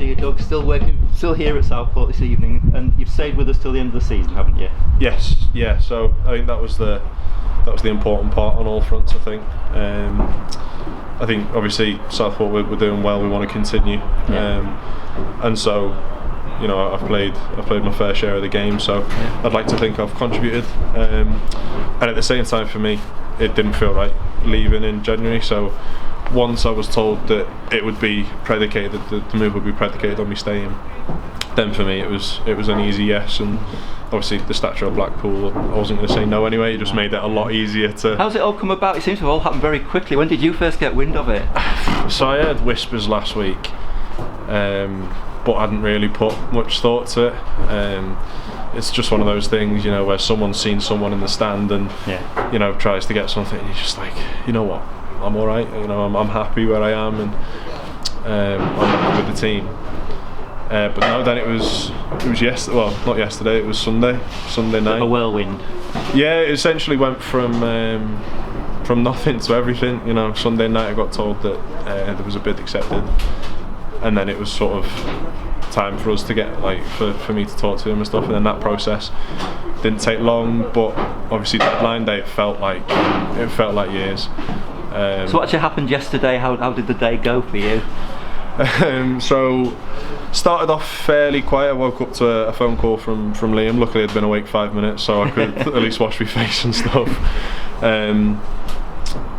see you, Doug. Still here at Southport this evening, and you've stayed with us till the end of the season, haven't you? Yes, yeah. So I think that was the important part on all fronts. I think obviously Southport we're doing well. We want to continue, and so I've played my fair share of the game. So I'd like to think I've contributed, and at the same time for me, it didn't feel right leaving in January. So once I was told that it would be predicated, that the move would be predicated on me staying, then for me it was an easy yes. And obviously the stature of Blackpool, I wasn't going to say no anyway. It just made it a lot easier to. How's it all come about? It seems to have all happened very quickly. When did you first get wind of it? So I heard whispers last week, but I hadn't really put much thought to it. It's just one of those things, where someone's seen someone in the stand and tries to get something, and you're just like, you know what, I'm all right. I'm happy where I am, and I'm happy with the team. But no, then it was yesterday. Well, not yesterday. It was Sunday night. A whirlwind. Yeah, it essentially went from nothing to everything. Sunday night I got told that there was a bid accepted, and then it was sort of time for us to get for me to talk to him and stuff. And then that process didn't take long, but obviously deadline day it felt like years. So what actually happened yesterday? How did the day go for you? So started off fairly quiet. I woke up to a phone call from Liam. Luckily I'd been awake 5 minutes, so I could at least wash my face and stuff.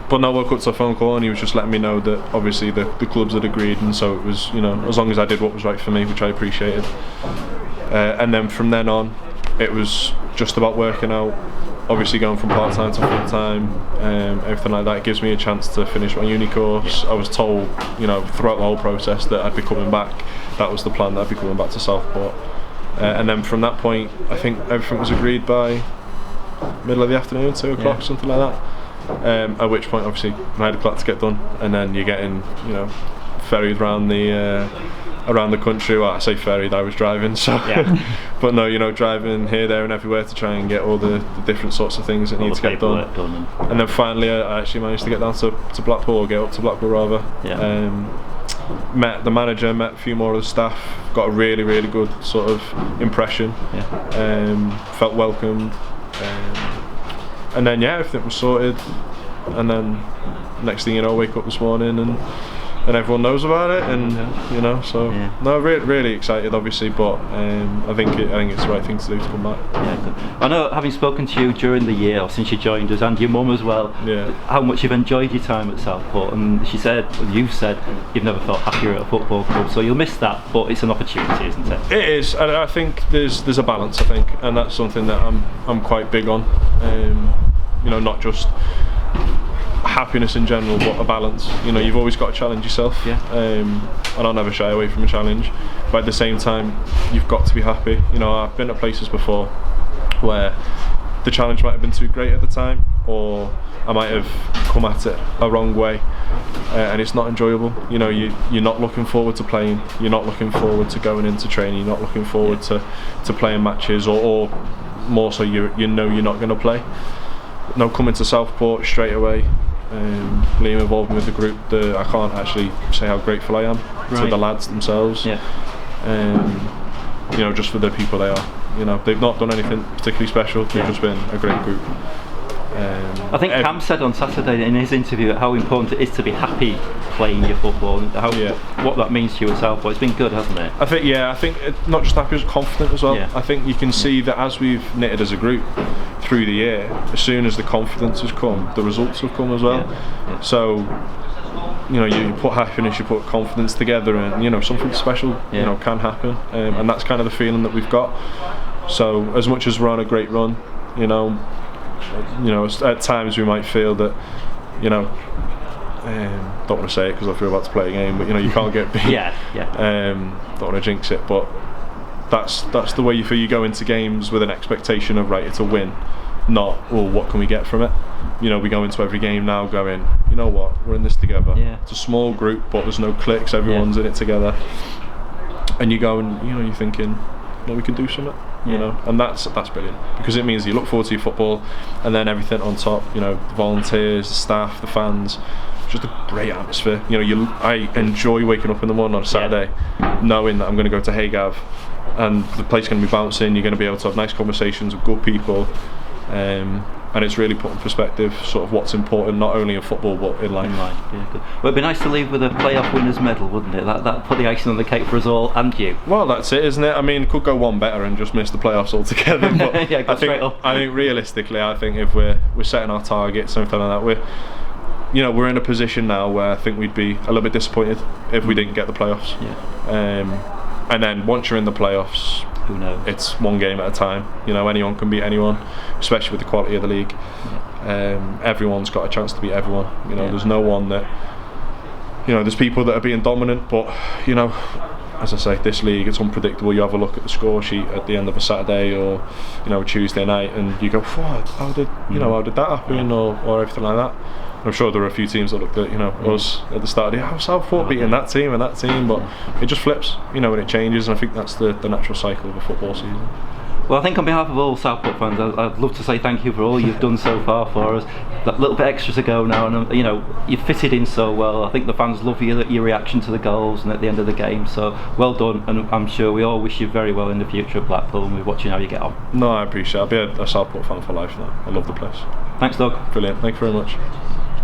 But no, I woke up to a phone call and he was just letting me know that obviously the clubs had agreed, and so it was, as long as I did what was right for me, which I appreciated. And then from then on, it was just about working out, obviously going from part-time to full-time, everything like that. It gives me a chance to finish my uni course. I was told, throughout the whole process that I'd be coming back. That was the plan, that I'd be coming back to Southport. And then from that point, I think everything was agreed by middle of the afternoon, 2 o'clock, something like that. At which point, obviously, 9 o'clock to get done, and then you're getting, ferried around the country. Well, I say ferried, I was driving, so but no, driving here, there and everywhere to try and get all the different sorts of things that need to get done. And then finally I actually managed to get down to Blackpool, or get up to Blackpool rather. Met the manager, met a few more of the staff, got a really, really good sort of impression. Felt welcomed, and then everything was sorted. And then next thing you know, I wake up this morning and everyone knows about it, and no, really excited obviously, but I think it's the right thing to do to come back. I know, having spoken to you during the year, or since you joined us, and your mum as well, how much you've enjoyed your time at Southport, and you've said you've never felt happier at a football club, so you'll miss that, but it's an opportunity, isn't it? It is, and I think there's a balance, I think, and that's something that I'm quite big on. Not just happiness in general, but a balance. You've always got to challenge yourself, and I'll never shy away from a challenge, but at the same time you've got to be happy. I've been at places before where the challenge might have been too great at the time, or I might have come at it a wrong way, and it's not enjoyable. You're not looking forward to playing, you're not looking forward to going into training, you're not looking forward to playing matches, or more so you're not going to play. Coming to Southport straight away, Liam involved me with the group. I can't actually say how grateful I am to the lads themselves. Just for the people they are. They've not done anything particularly special. They've just been a great group. I think Cam said on Saturday in his interview how important it is to be happy playing your football, and what that means to you at Southport. It's been good, hasn't it? I think not just happy, but confident as well. I think you can see that as we've knitted as a group through the year, as soon as the confidence has come, the results have come as well. So you put happiness, you put confidence together, and something special can happen, and that's kind of the feeling that we've got. So as much as we're on a great run, at times we might feel that, don't want to say it because I feel about to play a game, but you can't get beat. Don't want to jinx it, but that's the way you feel. You go into games with an expectation of, right, it's a win, not, what can we get from it? We go into every game now going, you know what, we're in this together. It's a small group, but there's no cliques, everyone's in it together, and you go and you're thinking, we can do something. And that's brilliant, because it means you look forward to your football, and then everything on top, the volunteers, the staff, the fans, just a great atmosphere. I enjoy waking up in the morning on a Saturday, knowing that I'm going to go to Haygav, and the place is going to be bouncing. You're going to be able to have nice conversations with good people, and it's really put in perspective sort of what's important, not only in football but in life. Yeah, good. Well, it'd be nice to leave with a playoff winners medal, wouldn't it? That put the icing on the cake for us all and you. Well, that's it, isn't it? I mean, could go one better and just miss the playoffs altogether. But I think realistically, I think if we're setting our targets, something like that, we're in a position now where I think we'd be a little bit disappointed if we didn't get the playoffs. And then once you're in the playoffs, who knows? It's one game at a time. Anyone can beat anyone, especially with the quality of the league. Everyone's got a chance to beat everyone. There's no one that. There's people that are being dominant, but as I say, this league, it's unpredictable. You have a look at the score sheet at the end of a Saturday or a Tuesday night, and you go, "What? How did that happen?" or everything like that. I'm sure there are a few teams that looked at us at the start of the year, how Southport beating that team, but it just flips, and it changes, and I think that's the natural cycle of a football season. Well, I think on behalf of all Southport fans, I'd love to say thank you for all you've done so far for us. That little bit extra to go now, and you fitted in so well. I think the fans love your reaction to the goals and at the end of the game. So well done, and I'm sure we all wish you very well in the future at Blackpool, and we're watching how you get on. No, I appreciate it. I'll be a Southport fan for life now. I love the place. Thanks, Doug. Brilliant. Thank you very much.